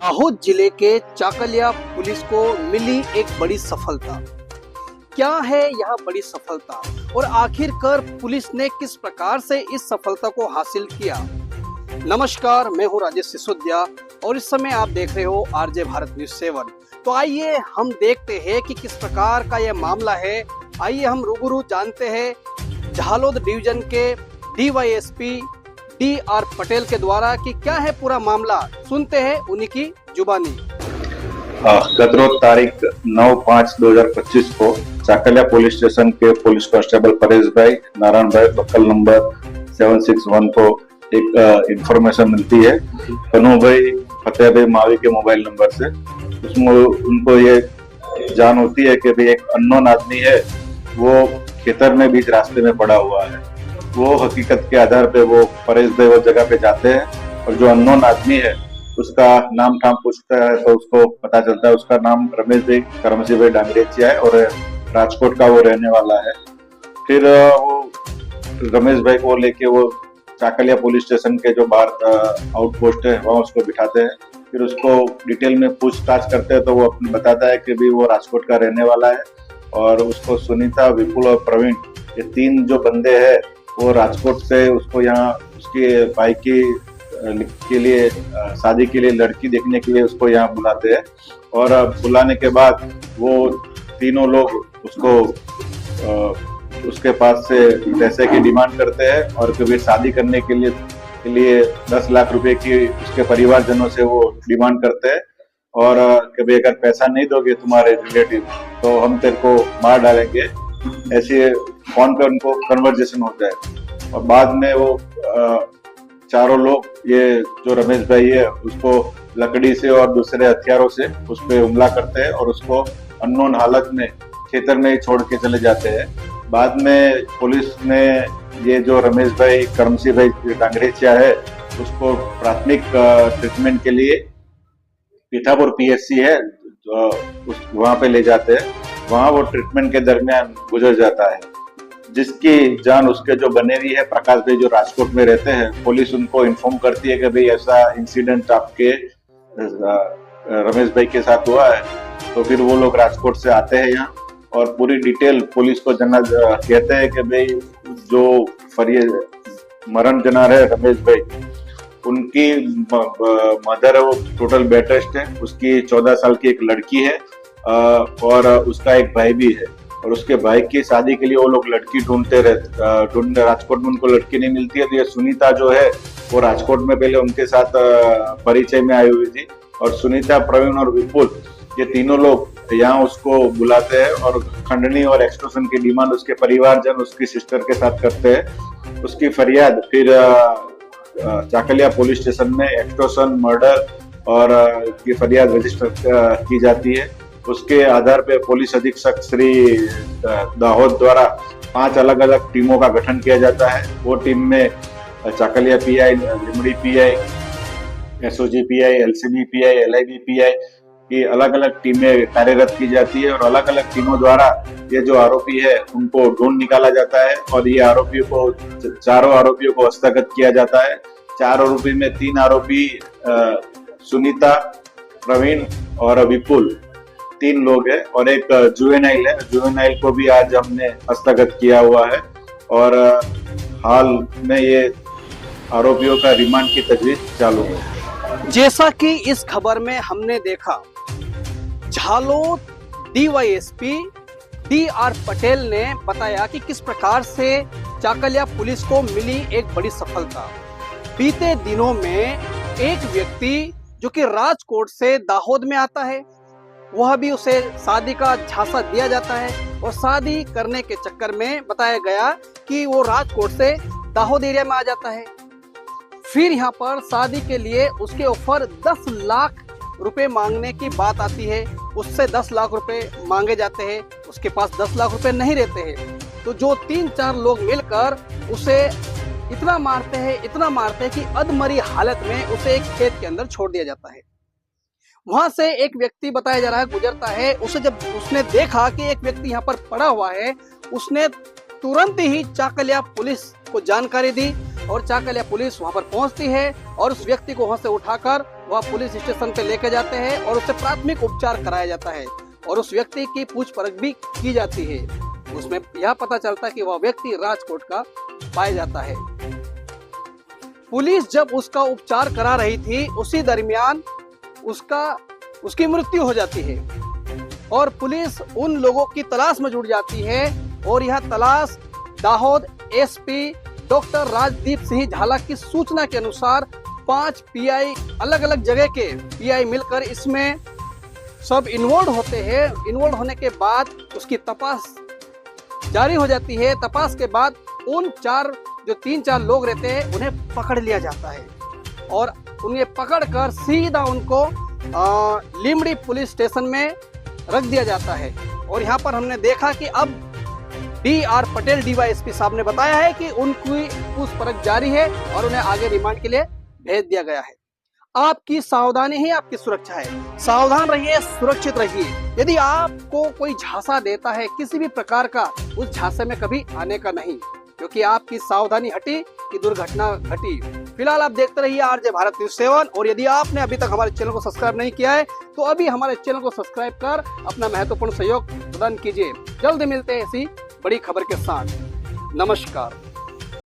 दाहोद जिले के चाकलिया पुलिस को मिली एक बड़ी सफलता। क्या है यह बड़ी सफलता और आखिरकार पुलिस ने किस प्रकार से इस सफलता को हासिल किया। नमस्कार, मैं हूं राजेश सिसोदिया और इस समय आप देख रहे हो आरजे भारत न्यूज 7। तो आइए हम देखते हैं कि किस प्रकार का यह मामला है। आइए हम रूबरू जानते हैं झालोद डिवीजन के डीवाईएसपी डी.आर. पटेल के द्वारा कि क्या है पूरा मामला। सुनते हैं उन्हीं की जुबानी। गत रोज तारीख 9/5/2025 को चाकलिया पुलिस स्टेशन के पुलिस कांस्टेबल परेश भाई नारायण भाई बक्कल नंबर 761 को एक इंफॉर्मेशन मिलती है कन्हू भाई फतेह भाई मावी के मोबाइल नंबर से। उसमें उनको ये जान होती है कि भाई एक अननोन आदमी है, वो खेतर में बीच रास्ते में पड़ा हुआ है। वो हकीकत के आधार पे वो परेश भाई वो जगह पे जाते हैं और जो अननोन आदमी है उसका नाम ठाम पूछता है तो उसको पता चलता है उसका नाम रमेश भाई करमसी भाई डांगरेचिया है और राजकोट का वो रहने वाला है। फिर वो रमेश भाई को लेके वो चाकलिया पुलिस स्टेशन के जो बाहर आउटपोस्ट है वहाँ उसको बिठाते हैं। फिर उसको डिटेल में पूछताछ करते हैं तो वो अपने बताता है कि भी वो राजकोट का रहने वाला है और उसको सुनीता, विपुल और प्रवीण ये तीन जो बंदे हैं वो राजकोट से उसको यहाँ उसके भाई के लिए शादी के लिए लड़की देखने के लिए उसको यहाँ बुलाते हैं। और बुलाने के बाद वो तीनों लोग उसको उसके पास से पैसे की डिमांड करते हैं और कभी शादी करने के लिए 10 लाख रुपए की उसके परिवारजनों से वो डिमांड करते हैं और कभी अगर पैसा नहीं दोगे तुम्हारे रिलेटिव तो हम तेरे को मार डालेंगे। ऐसे फोन पे उनको कन्वर्जेशन होता है और बाद में वो चारों लोग ये जो रमेश भाई है उसको लकड़ी से और दूसरे हथियारों से उस पर हमला करते हैं और उसको अननोन हालत में खेतर में ही छोड़ के चले जाते हैं। बाद में पुलिस ने ये जो रमेश भाई करमसी भाई डांगरेचिया है उसको प्राथमिक ट्रीटमेंट के लिए पीठापुर पीएचसी है वहां पे ले जाते हैं। वहां वो ट्रीटमेंट के दरमियान गुजर जाता है, जिसकी जान उसके जो बनेवी है प्रकाश भाई जो राजकोट में रहते हैं। पुलिस उनको इन्फॉर्म करती है कि भाई ऐसा इंसिडेंट आपके रमेश भाई के साथ हुआ है। तो फिर वो लोग राजकोट से आते हैं यहाँ और पूरी डिटेल पुलिस को कहते हैं कि भाई जो मरण जना है रमेश भाई उनकी मदर है वो टोटल बेड रेस्ट है, उसकी 14 साल की एक लड़की है और उसका एक भाई भी है और उसके भाई की शादी के लिए वो लोग लड़की ढूंढते राजकोट में उनको लड़की नहीं मिलती है। तो ये सुनीता जो है वो राजकोट में पहले उनके साथ परिचय में आई हुई थी और सुनीता, प्रवीण और विपुल ये तीनों लोग यहाँ उसको बुलाते हैं और खंडनी और एक्सटॉर्शन की डिमांड उसके परिवारजन उसकी सिस्टर के साथ करते हैं। उसकी फरियाद फिर चाकलिया पुलिस स्टेशन में एक्सटॉर्शन, मर्डर और की फरियाद रजिस्टर की जाती है। उसके आधार पे पुलिस अधीक्षक श्री दाहोद द्वारा 5 अलग अलग टीमों का गठन किया जाता है। वो टीम में Chakaliya PI, Limdi PI, SOG PI, LCB PI, LIB PI की अलग अलग टीमें कार्यरत की जाती है और अलग अलग टीमों द्वारा ये जो आरोपी है उनको ढूंढ निकाला जाता है और ये चारों आरोपियों को हस्तगत किया जाता है। 4 आरोपी में 3 आरोपी सुनीता, प्रवीण और विपुल 3 लोग हैं और एक जुवेनाइल है। जुवेनाइल को भी आज हमने हस्तगत किया हुआ है और हाल में ये आरोपियों का रिमांड की तजवीज चालू है। जैसा कि इस खबर में हमने देखा, झालोद डीवाईएसपी डी.आर. पटेल ने बताया कि किस प्रकार से चाकलिया पुलिस को मिली एक बड़ी सफलता। बीते दिनों में एक व्यक्ति जो कि राजकोट से दाहोद में आता है, वह भी उसे शादी का झांसा दिया जाता है और शादी करने के चक्कर में बताया गया कि वो राजकोट से दाहोद एरिया में आ जाता है। फिर यहाँ पर शादी के लिए उसके ऊपर 10 लाख रुपए मांगने की बात आती है। उससे 10 लाख रुपए मांगे जाते हैं, उसके पास 10 लाख रुपए नहीं रहते हैं। तो जो 3-4 लोग मिलकर उसे इतना मारते हैं कि अधमरी हालत में उसे एक खेत के अंदर छोड़ दिया जाता है। वहां से एक व्यक्ति बताया जा रहा है गुजरता है, उसे जब उसने देखा कि एक व्यक्ति यहाँ पर पड़ा हुआ है, उसने तुरंत ही चाकलिया पुलिस को जानकारी दी और चाकलिया पुलिस वहां पर पहुंचती है और उस व्यक्ति को वहां से उठाकर वह पुलिस स्टेशन पे लेके जाते हैं और उसे प्राथमिक उपचार कराया जाता है और उस व्यक्ति की पूछपरछ भी की जाती है। उसमें यह पता चलता है कि वह व्यक्ति राजकोट का पाया जाता है। पुलिस जब उसका उपचार करा रही थी उसी दरमियान उसकी मृत्यु हो जाती है और पुलिस उन लोगों की तलाश में जुट जाती है और यह तलाश दाहोद एसपी डॉक्टर राजदीप सिंह झाला की सूचना के अनुसार 5 पीआई अलग अलग जगह के पीआई मिलकर इसमें सब इन्वॉल्व होते हैं। इन्वॉल्व होने के बाद उसकी तपास जारी हो जाती है। तपास के बाद उन 3-4 लोग रहते हैं उन्हें पकड़ लिया जाता है और उन्हें पकड़कर सीधा उनको लिमड़ी पुलिस स्टेशन में रख दिया जाता है। और यहाँ पर हमने देखा कि अब DR पटेल DYSP साहब ने बताया है कि उनकी पूछपरछ जारी है और उन्हें आगे रिमांड के लिए भेज दिया गया है। आपकी सावधानी ही आपकी सुरक्षा है। सावधान रहिए, सुरक्षित रहिए। यदि आपको कोई झांसा देता है किसी भी प्रकार का, उस झांसे में कभी आने का नहीं, क्योंकि आपकी सावधानी हटी कि दुर्घटना घटी। फिलहाल आप देखते रहिए RJ भारत न्यूज़ 7 और यदि आपने अभी तक हमारे चैनल को सब्सक्राइब नहीं किया है तो अभी हमारे चैनल को सब्सक्राइब कर अपना महत्वपूर्ण सहयोग प्रदान कीजिए। जल्द मिलते हैं ऐसी बड़ी खबर के साथ। नमस्कार।